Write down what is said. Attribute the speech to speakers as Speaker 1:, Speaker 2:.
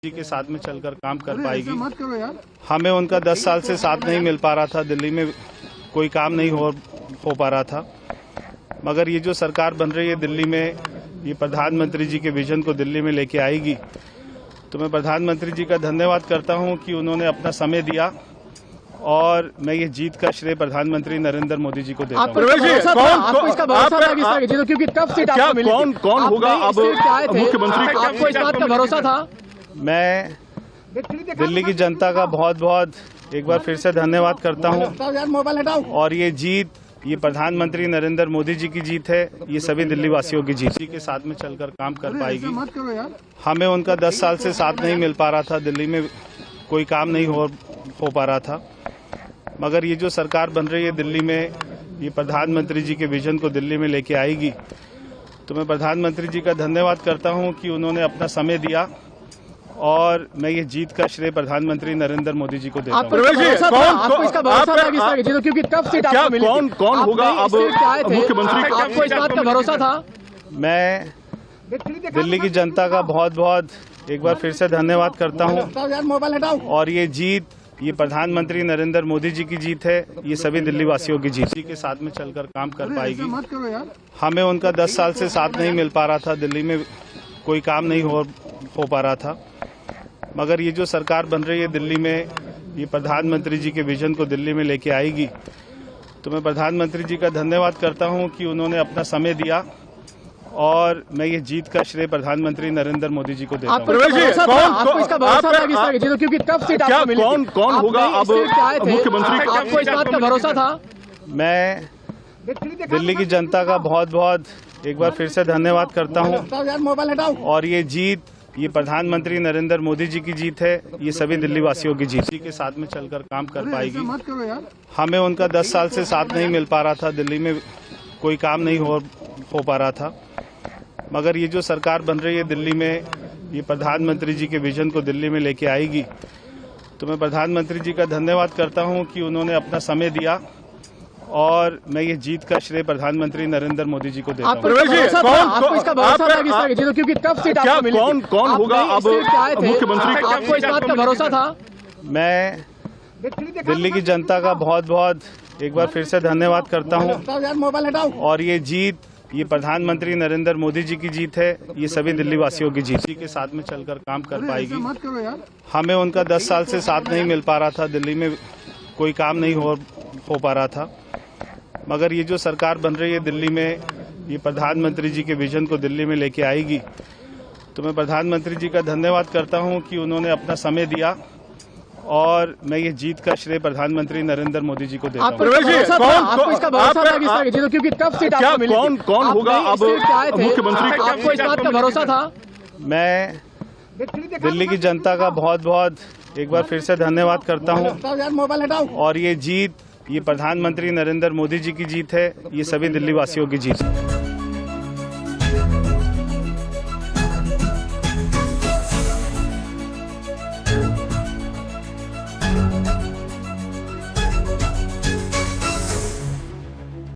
Speaker 1: जी के साथ में चलकर काम कर पाएगी।
Speaker 2: मत करो यार।
Speaker 1: हमें उनका 10 साल से साथ नहीं मिल पा रहा था, दिल्ली में कोई काम नहीं हो पा रहा था, मगर ये जो सरकार बन रही है दिल्ली में, ये प्रधानमंत्री जी के विजन को दिल्ली में लेके आएगी। तो मैं प्रधानमंत्री जी का धन्यवाद करता हूं कि उन्होंने अपना समय दिया और मैं ये जीत का श्रेय प्रधानमंत्री नरेंद्र मोदी जी को देता हूं।
Speaker 2: क्योंकि टफ सीट आपको मिली थी।
Speaker 3: कौन होगा अब मुख्यमंत्री?
Speaker 2: आपको इस बात का भरोसा था?
Speaker 1: मैं दिल्ली की जनता का बहुत बहुत एक बार फिर से धन्यवाद करता हूं और ये जीत, ये प्रधानमंत्री नरेंद्र मोदी जी की जीत है, ये सभी दिल्ली वासियों की जीत। जी के साथ में चलकर काम कर पाएगी।
Speaker 2: मत करो यार।
Speaker 1: हमें उनका 10 साल से साथ नहीं मिल पा रहा था, दिल्ली में कोई काम नहीं हो पा रहा था, मगर ये जो सरकार बन रही है दिल्ली में, ये प्रधानमंत्री जी के विजन को दिल्ली में लेके आएगी। तो मैं प्रधानमंत्री जी का धन्यवाद करता हूं कि उन्होंने अपना समय दिया और मैं ये जीत का श्रेय प्रधानमंत्री नरेंद्र मोदी जी को देता हूं।
Speaker 2: आपको इसका भरोसा था क्योंकि टफ सीट आपको मिली थी।
Speaker 3: कौन होगा अब मुख्यमंत्री?
Speaker 2: आपको इस बात का भरोसा था?
Speaker 1: मैं दिल्ली की जनता का बहुत बहुत एक बार फिर से धन्यवाद करता हूं और ये जीत, ये प्रधानमंत्री नरेंद्र मोदी जी की जीत है, ये सभी दिल्ली वासियों की जीत। जी के साथ में चलकर काम कर पाएगी।
Speaker 2: मत करो यार।
Speaker 1: हमें उनका 10 साल से साथ नहीं मिल पा रहा था, दिल्ली में कोई काम नहीं हो पा रहा था, मगर ये जो सरकार बन रही है दिल्ली में, ये प्रधानमंत्री जी के विजन को दिल्ली में लेके आएगी। तो मैं प्रधानमंत्री जी का धन्यवाद करता हूं कि उन्होंने अपना समय दिया और मैं ये जीत का श्रेय प्रधानमंत्री नरेंद्र मोदी जी को देता हूं।
Speaker 2: आपको इसका भरोसा था क्योंकि टफ सीट आपको मिली थी।
Speaker 3: कौन होगा अब मुख्यमंत्री?
Speaker 2: आपको इस बात का भरोसा था?
Speaker 1: मैं दिल्ली की जनता का बहुत बहुत एक बार फिर से धन्यवाद करता हूं और ये जीत, ये प्रधानमंत्री नरेंद्र मोदी जी की जीत है, ये सभी दिल्ली वासियों की जीत। जी के साथ में चलकर काम कर पाएगी।
Speaker 2: मत करो यार।
Speaker 1: हमें उनका 10 साल से साथ नहीं मिल पा रहा था, दिल्ली में कोई काम नहीं हो पा रहा था, मगर ये जो सरकार बन रही है दिल्ली में, ये प्रधानमंत्री जी के विजन को दिल्ली में लेके आएगी। तो मैं प्रधानमंत्री जी का धन्यवाद करता हूं कि उन्होंने अपना समय दिया और मैं ये जीत का श्रेय प्रधानमंत्री नरेंद्र मोदी जी को देता हूं।
Speaker 2: आपको इसका भरोसा था क्योंकि टफ सीट आपको मिली थी।
Speaker 3: कौन होगा अब मुख्यमंत्री?
Speaker 2: आपको इस बात का भरोसा था?
Speaker 1: मैं दिल्ली की जनता का बहुत बहुत एक बार फिर से धन्यवाद करता हूं और ये जीत, ये प्रधानमंत्री नरेंद्र मोदी जी की जीत है, ये सभी दिल्ली वासियों की जीत। जी के साथ में चलकर काम कर पाएगी।
Speaker 2: मत करो यार।
Speaker 1: हमें उनका 10 साल से साथ नहीं मिल पा रहा था, दिल्ली में कोई काम नहीं हो पा रहा था, मगर ये जो सरकार बन रही है दिल्ली में, ये प्रधानमंत्री जी के विजन को दिल्ली में लेके आएगी। तो मैं प्रधानमंत्री जी का धन्यवाद करता हूं कि उन्होंने अपना समय दिया और मैं ये जीत का श्रेय प्रधानमंत्री नरेंद्र मोदी जी को देता हूं।
Speaker 2: आपको इसका भरोसा था क्योंकि टफ सीट आपको मिली थी।
Speaker 3: कौन होगा अब मुख्यमंत्री?
Speaker 2: आपको इस बात का भरोसा था?
Speaker 1: मैं दिल्ली की जनता का बहुत बहुत एक बार फिर से धन्यवाद करता हूं और ये जीत, ये प्रधानमंत्री नरेंद्र मोदी जी की जीत है, ये सभी दिल्ली वासियों की जीत।